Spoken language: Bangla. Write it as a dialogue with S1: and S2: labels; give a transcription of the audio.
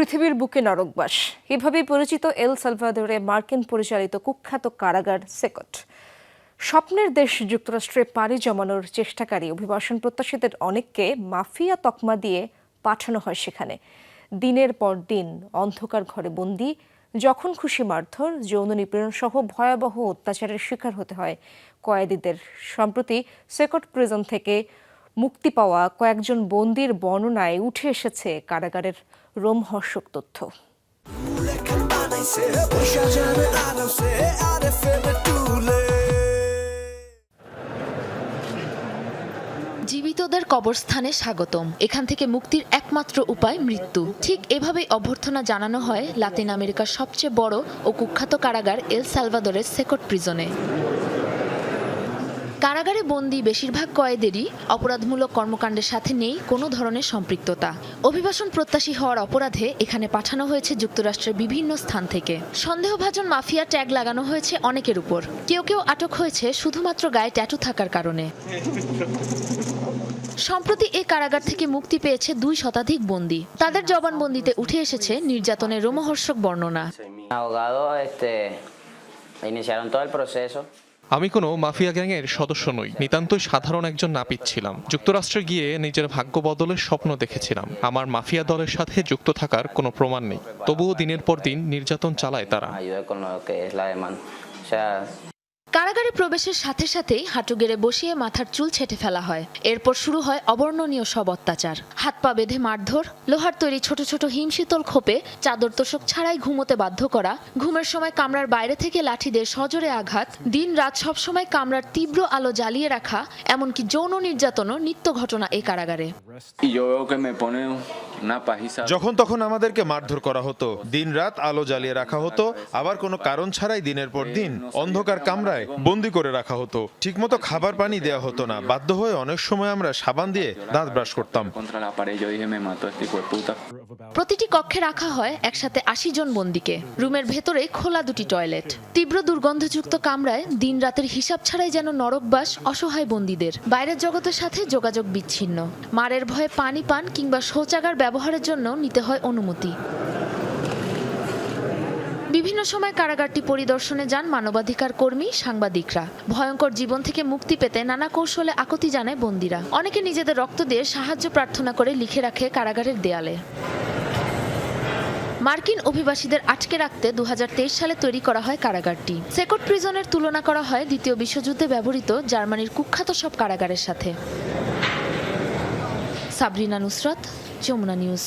S1: পৃথিবীর বুকে নরকবাস এভাবেই পরিচিত এল সালভাদোরে মার্কিন পরিচালিত কুখ্যাত কারাগার সেকট। স্বপ্নের দেশ যুক্তরাষ্ট্রে পাড়ি জমানোর চেষ্টাকারী অভিবাসন প্রত্যাশীদের অনেককে মাফিয়া তকমা দিয়ে পাঠানো হয় সেখানে। দিনের পর দিন অন্ধকার ঘরে বন্দি, যখন খুশি মারধর, যৌন নিপীড়ন সহ ভয়াবহ অত্যাচারের শিকার হতে হয় কয়েদিদের। সম্প্রতি সেকট প্রিজন থেকে মুক্তি পাওয়া কয়েকজন বন্দির বর্ণনায় উঠে এসেছে কারাগারের রোমহর্ষক তথ্য।
S2: জীবিতদের কবরস্থানে স্বাগতম। এখান থেকে মুক্তির একমাত্র উপায় মৃত্যু। ঠিক এভাবেই অভ্যর্থনা জানানো হয় লাতিন আমেরিকার সবচেয়ে বড় ও কুখ্যাত কারাগার এল সালভাদোরের সেকট প্রিজনে। কারাগারে বন্দী বেশিরভাগ কয়েদেরই অপরাধমূলক কর্মকাণ্ডের সাথে নেই কোনো ধরনের সম্পৃক্ততা। অভিবাসন প্রত্যাশী হওয়ার অপরাধে এখানে পাঠানো হয়েছে যুক্তরাষ্ট্রের বিভিন্ন স্থান থেকে। সন্দেহভাজন মাফিয়া ট্যাগ লাগানো হয়েছে অনেকের উপর। কেউ কেউ আটক হয়েছে শুধুমাত্র গায়ে ট্যাটু থাকার কারণে। সম্প্রতি এই কারাগার থেকে মুক্তি পেয়েছে 2 শতাধিক বন্দী। তাদের জবানবন্দিতে উঠে এসেছে নির্যাতনের রোমহর্ষক বর্ণনা।
S3: আমি কোনো মাফিয়া গ্যাংয়ের সদস্য নই, নিতান্তই সাধারণ একজন নাপিত ছিলাম। যুক্তরাষ্ট্রে গিয়ে নিজের ভাগ্য বদলের স্বপ্ন দেখেছিলাম। আমার মাফিয়া দলের সাথে যুক্ত থাকার কোনো প্রমাণ নেই, তবুও দিনের পর দিন নির্যাতন চালায় তারা।
S2: কারাগারে প্রবেশের সাথে সাথেই হাঁটু গেড়ে বসিয়ে মাথার চুল ছেঁটে ফেলা হয়। এরপর শুরু হয় অবর্ণনীয় সব অত্যাচার। হাত পা বেঁধে মারধর, লোহার তৈরি ছোট ছোট হিমশীতল খোপে চাদর তোষক ছাড়াই ঘুমোতে বাধ্য করা, ঘুমের সময় কামরার বাইরে থেকে লাঠি দিয়ে সজোরে আঘাত, দিন রাত সবসময় কামরার তীব্র আলো জ্বালিয়ে রাখা, এমনকি যৌন নির্যাতনও নিত্য ঘটনা এই কারাগারে।
S4: যখন তখন আমাদেরকে মারধর করা হতো, দিন রাত আলো জ্বালিয়ে রাখা হতো, আবার কোনো কারণ ছাড়াই দিনের পর দিন অন্ধকার কামরায় বন্দি করে রাখা হতো। ঠিকমতো খাবার পানি দেওয়া হতো না। বাধ্য হয়ে অনেক সময় আমরা সাবান দিয়ে দাঁত ব্রাশ করতাম।
S2: প্রতিটি কক্ষে রাখা হয় একসাথে 80 জন বন্দীকে। রুমের ভেতরে খোলা 2টি টয়লেট। তীব্র দুর্গন্ধযুক্ত কামরায় দিন রাতের হিসাব ছাড়াই যেন নরকবাস অসহায় বন্দীদের। বাইরের জগতের সাথে যোগাযোগ বিচ্ছিন্ন। মারের ভয়ে পানি পান কিংবা শৌচাগার ব্যবহারের জন্য নিতে হয় অনুমতি। বিভিন্ন সময় কারাগারটি পরিদর্শনে যান মানবাধিকার কর্মী, সাংবাদিকরা। ভয়ঙ্কর জীবন থেকে মুক্তি পেতে নানা কৌশলে আকুতি জানায় বন্দীরা। অনেকে নিজেদের রক্ত দিয়ে সাহায্য প্রার্থনা করে লিখে রাখে কারাগারের দেয়ালে। মার্কিন অভিবাসীদের আটকে রাখতে 2023 সালে তৈরি করা হয় কারাগারটি। সেকট প্রিজনের তুলনা করা হয় দ্বিতীয় বিশ্বযুদ্ধে ব্যবহৃত জার্মানির কুখ্যাত সব কারাগারের সাথে। সাবরিনা নুসরাত, যমুনা নিউজ।